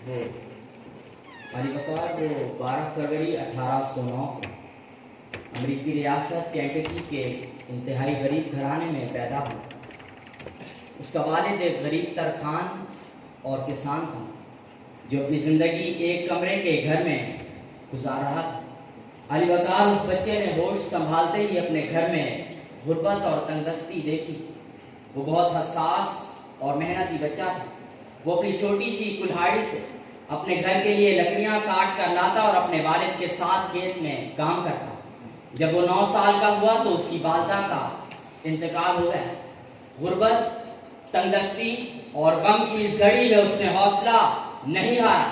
وہ علی وقار وہ 12 فروری 1809 امریکی ریاست کینٹکی کے انتہائی غریب گھرانے میں پیدا ہوا۔ اس کا والد ایک غریب تر خان اور کسان تھا جو اپنی زندگی ایک کمرے کے گھر میں گزار رہا تھا۔ علی وقار اس بچے نے ہوش سنبھالتے ہی اپنے گھر میں غربت اور تنگدستی دیکھی۔ وہ بہت حساس اور محنتی بچہ تھا۔ وہ اپنی چھوٹی سی کلہاڑی سے اپنے گھر کے لیے لکڑیاں کاٹ کر لاتا اور اپنے والد کے ساتھ کھیت میں کام کرتا۔ جب وہ 9 سال کا ہوا تو اس کی والدہ کا انتقال ہو گیا۔ غربت، تنگدستی اور غم کی اس گھڑی میں اس نے حوصلہ نہیں ہارا۔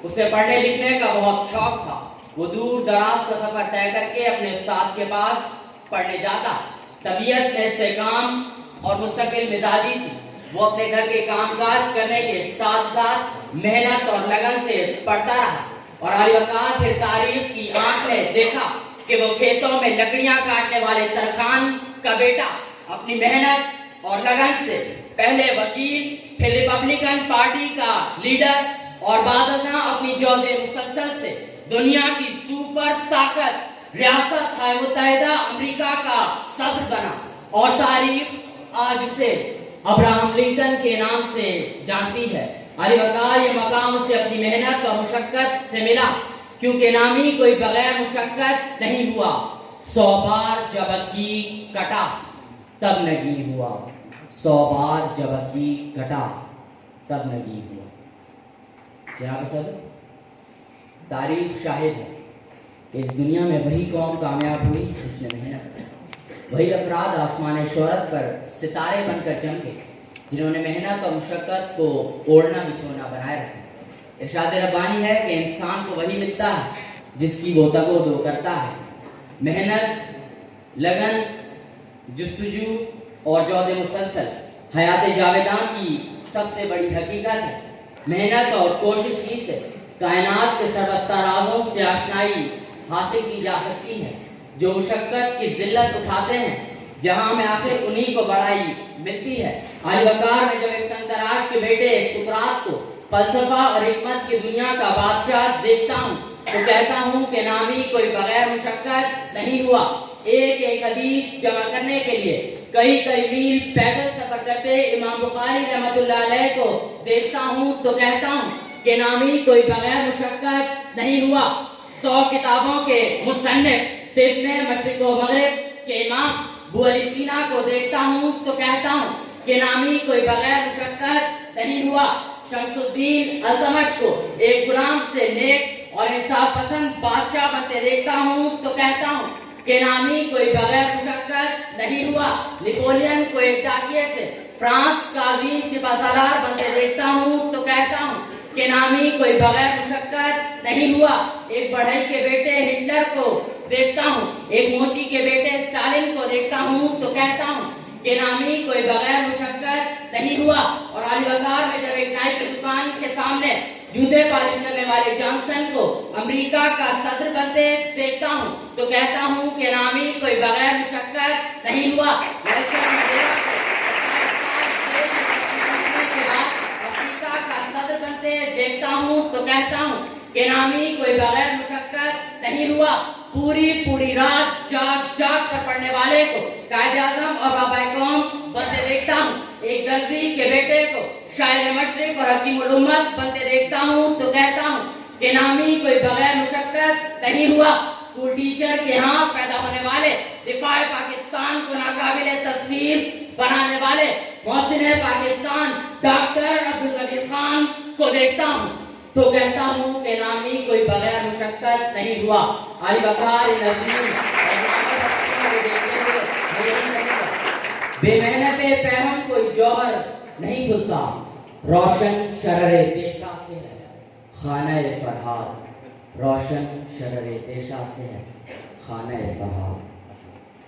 اسے پڑھنے لکھنے کا بہت شوق تھا۔ وہ دور دراز کا سفر طے کر کے اپنے استاد کے پاس پڑھنے جاتا۔ طبیعت میں استحکام اور مستقل مزاجی تھی۔ وہ اپنے گھر کے کام کاج کرنے کے ساتھ ساتھ محنت اور لگن سے پڑھتا رہا، اور علی وقار پھر تاریخ کی آنکھ نے دیکھا کہ وہ کھیتوں میں لکڑیاں کاٹنے والے ترخان کا بیٹا اپنی محنت اور لگن سے پہلے وکیل، پھر ریپبلکن پارٹی کا لیڈر اور بعد ازاں اپنی جود مسلسل سے دنیا کی سپر طاقت ریاست متحدہ امریکہ کا صدر بنا، اور تاریخ آج سے ابراہم لنکن کے نام سے جانتی ہے۔ علی وقار یہ مقام اسے اپنی محنت اور مشقت سے ملا، کیونکہ نامی کوئی بغیر مشقت نہیں ہوا۔ 100 بار جب اکی کٹا تب نگی ہوا، 100 بار جب اکی کٹا تب نگی ہوا۔ جناب صدر، تاریخ شاہد ہے کہ اس دنیا میں وہی قوم کامیاب ہوئی جس نے محنت کی۔ وہی افراد آسمان شہرت پر ستارے بن کر چمکے جنہوں نے محنت اور مشقت کو اوڑھنا بچھونا بنائے رکھا۔ ارشاد ربانی ہے کہ انسان کو وہی ملتا ہے جس کی وہ تگ و دو کرتا ہے۔ محنت، لگن، جستجو اور جود مسلسل حیات جاویدان کی سب سے بڑی حقیقت ہے۔ محنت اور کوشش ہی سے کائنات کے سربستہ رازوں سے آشنائی حاصل کی جا سکتی ہے۔ جو مشقت کی ذلت اٹھاتے ہیں جہاں میں آخر انہی کو بڑائی ملتی ہے۔ علی وقار میں جب ایک سنتراش کے بیٹے سقراط کو فلسفہ اور حکمت کی دنیا کا بادشاہ دیکھتا ہوں تو کہتا ہوں کہ نامی کوئی بغیر مشقت نہیں ہوا۔ ایک ایک حدیث جمع کرنے کے لیے کئی میل پیدل سفر کرتے امام بخاری رحمۃ اللہ علیہ کو دیکھتا ہوں تو کہتا ہوں کہ نامی کوئی بغیر مشقت نہیں ہوا۔ 100 کتابوں کے مصنف طب میں مشرق و مغرب کے امام ابو علی سینا کو دیکھتا ہوں تو کہتا ہوں کہ نامی کوئی بغیر مشقت نہیں ہوا۔ شمس الدین التمش کو ایک غلام سے نیک اور انصاف پسند بادشاہ بنتے دیکھتا ہوں تو کہتا ہوں کہ نامی کوئی بغیر مشقت نہیں ہوا۔ نیپولین کو ایک ڈاکیے سے فرانس کا عظیم سپہ سالار بنتے دیکھتا ہوں تو کہتا ہوں کہ نامی کوئی بغیر مشقت نہیں ہوا۔ ایک بڑھئی کے بیٹے ہٹلر کو دیکھتا ہوں، ایک موچی کے بیٹے اسٹالن کو دیکھتا ہوں تو کہتا ہوں کہ نامی کوئی بغیر مشقت نہیں ہوا۔ اور علی وقار میں جب ایک نائی کی دکان کے سامنے جوتے پالش کرنے والے جانسن کو امریکہ کا صدر بنتے دیکھتا ہوں تو کہتا ہوں کہ نامی کوئی بغیر مشقت نہیں ہوا۔ امریکہ کا صدر بنتے دیکھتا ہوں تو کہتا ہوں کہ نامی کوئی بغیر مشقت نہیں ہوا۔ پوری رات جاگ کر پڑھنے والے کو قائد اعظم اور بابا قوم بنتے دیکھتا ہوں۔ ایک درزی کے بیٹے کو شاعر مشرق اور حکیم الامت بنتے دیکھتا ہوں تو کہتا ہوں کہ نامی کوئی بغیر مشقت نہیں ہوا۔ اسکول ٹیچر کے ہاں پیدا ہونے والے، دفاع پاکستان کو ناقابل تصویر بنانے والے محسن پاکستان ڈاکٹر عبدالقدیر خان کو دیکھتا ہوں تو کہتا ہوں کہ نامی کوئی بغیر مشقت نہیں ہوا۔ علی وقار نظیم بے محنت پیرم کوئی جوہر نہیں کھلتا، روشن شرر پیشہ سے ہے خانہ فرحاد، روشن شرر پیشہ سے ہے خانہ فرحاد۔